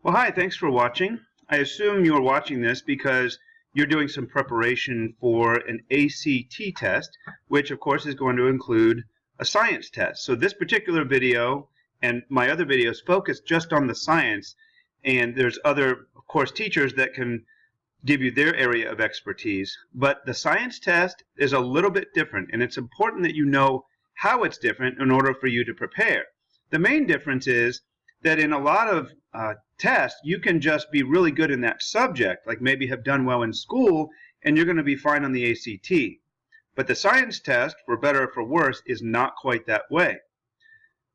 Well, hi, thanks for watching. I assume you're watching this because you're doing some preparation for an ACT test, which of course is going to include a science test. So this particular video and my other videos focus just on the science, and there's other, of course, teachers that can give you their area of expertise. But the science test is a little bit different, and it's important that you know how it's different in order for you to prepare. The main difference is that in a lot of tests, you can just be really good in that subject, like maybe have done well in school, and you're going to be fine on the ACT. But the science test, for better or for worse, is not quite that way.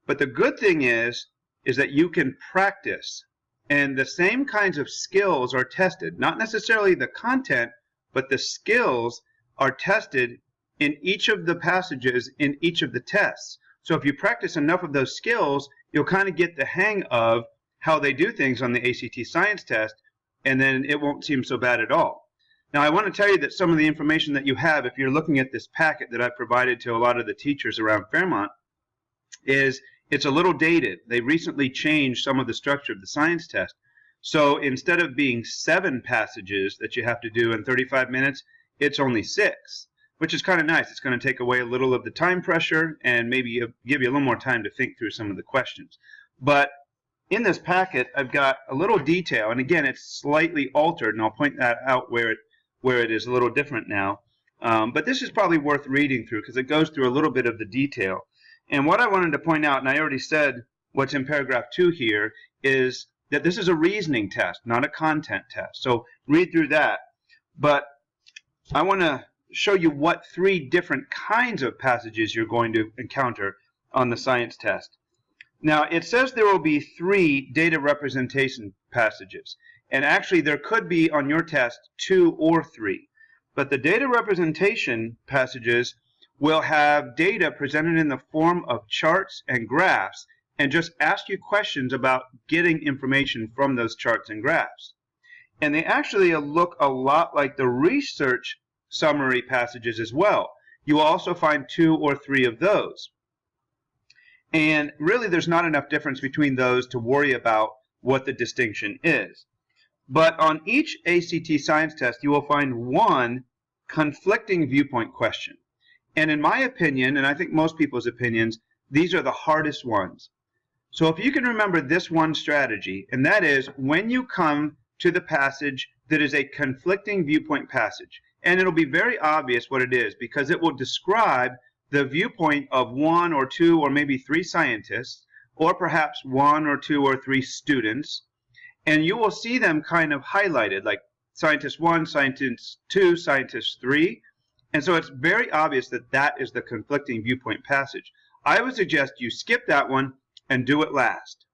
But the good thing is that you can practice, and the same kinds of skills are tested. Not necessarily the content, but the skills are tested in each of the passages in each of the tests. So if you practice enough of those skills, you'll kind of get the hang of how they do things on the ACT science test, and then it won't seem so bad at all. Now, I want to tell you that some of the information that you have, if you're looking at this packet that I've provided to a lot of the teachers around Fairmont, it's a little dated. They recently changed some of the structure of the science test. So instead of being 7 passages that you have to do in 35 minutes, it's only 6. Which is kind of nice. It's going to take away a little of the time pressure and maybe give you a little more time to think through some of the questions. But in this packet, I've got a little detail, and again, it's slightly altered, and I'll point that out where it is a little different now. But this is probably worth reading through because it goes through a little bit of the detail. And what I wanted to point out, and I already said what's in paragraph 2 here, is that this is a reasoning test, not a content test. So read through that. But I want to show you what 3 different kinds of passages you're going to encounter on the science test. Now, it says there will be 3 data representation passages, and actually there could be on your test 2 or 3. But the data representation passages will have data presented in the form of charts and graphs, and just ask you questions about getting information from those charts and graphs. And they actually look a lot like the research summary passages as well. You will also find 2 or 3 of those. And really there's not enough difference between those to worry about what the distinction is. But on each ACT science test you will find 1 conflicting viewpoint question. And in my opinion, and I think most people's opinions, these are the hardest ones. So if you can remember this one strategy, and that is when you come to the passage that is a conflicting viewpoint passage, and it'll be very obvious what it is because it will describe the viewpoint of 1 or 2 or maybe 3 scientists, or perhaps 1 or 2 or 3 students, and you will see them kind of highlighted like scientist 1, scientist 2, scientist 3, and so it's very obvious that that is the conflicting viewpoint passage. I would suggest you skip that one and do it last.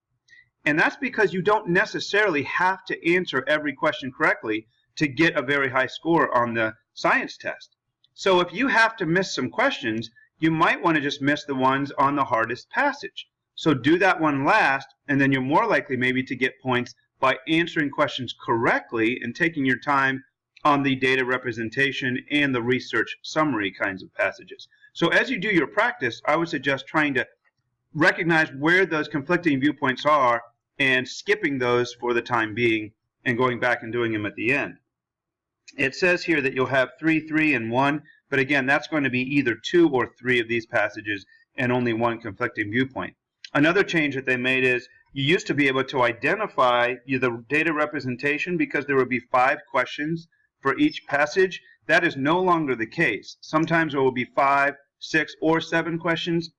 And that's because you don't necessarily have to answer every question correctly to get a very high score on the science test. So if you have to miss some questions, you might want to just miss the ones on the hardest passage. So do that one last, and then you're more likely maybe to get points by answering questions correctly and taking your time on the data representation and the research summary kinds of passages. So as you do your practice, I would suggest trying to recognize where those conflicting viewpoints are and skipping those for the time being and going back and doing them at the end. It says here that you'll have 3, 3, and 1, but again, that's going to be either 2 or 3 of these passages and only 1 conflicting viewpoint. Another change that they made is you used to be able to identify the data representation because there would be 5 questions for each passage. That is no longer the case. Sometimes there will be 5, 6, or 7 questions,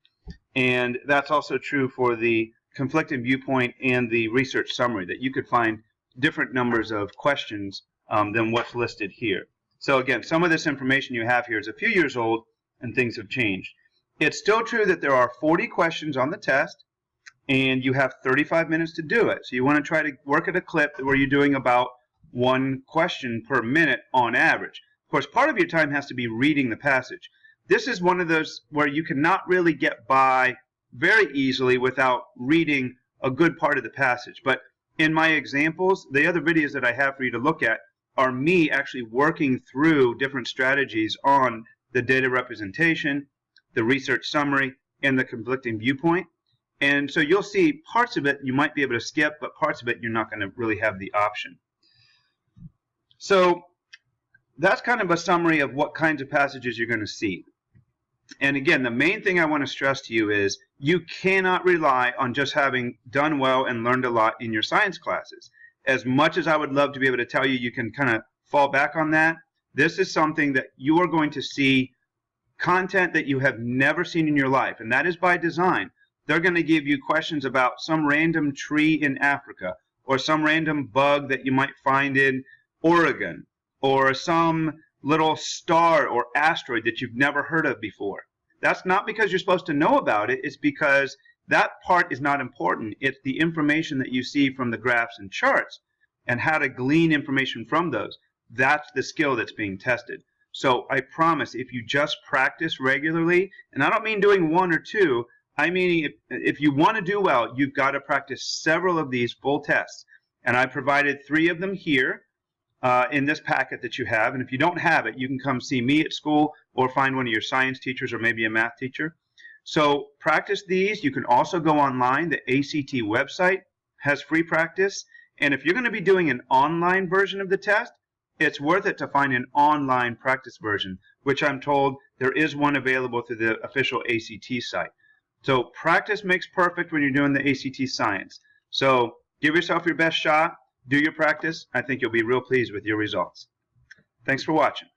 and that's also true for the conflicting viewpoint and the research summary, that you could find different numbers of questions than what's listed here. So again, some of this information you have here is a few years old and things have changed. It's still true that there are 40 questions on the test and you have 35 minutes to do it. So you want to try to work at a clip where you're doing about 1 question per minute on average. Of course, part of your time has to be reading the passage. This is one of those where you cannot really get by very easily without reading a good part of the passage. But in my examples, the other videos that I have for you to look at are me actually working through different strategies on the data representation, the research summary, and the conflicting viewpoint. And so you'll see parts of it you might be able to skip, but parts of it you're not going to really have the option. So that's kind of a summary of what kinds of passages you're going to see. And again, the main thing I want to stress to you is you cannot rely on just having done well and learned a lot in your science classes. As much as I would love to be able to tell you you can kind of fall back on that, this is something that you are going to see content that you have never seen in your life, and that is by design. They're going to give you questions about some random tree in Africa, or some random bug that you might find in Oregon, or some little star or asteroid that you've never heard of before. That's not because you're supposed to know about it. It's because that part is not important. It's the information that you see from the graphs and charts and how to glean information from those. That's the skill that's being tested. So I promise, if you just practice regularly, and I don't mean doing one or two, I mean if you want to do well, you've got to practice several of these full tests. And I provided 3 of them here in this packet that you have. And if you don't have it, you can come see me at school or find one of your science teachers or maybe a math teacher. So practice these. You can also go online. The ACT website has free practice. And if you're going to be doing an online version of the test, it's worth it to find an online practice version, which I'm told there is one available through the official ACT site. So practice makes perfect when you're doing the ACT science. So give yourself your best shot. Do your practice. I think you'll be real pleased with your results. Thanks for watching.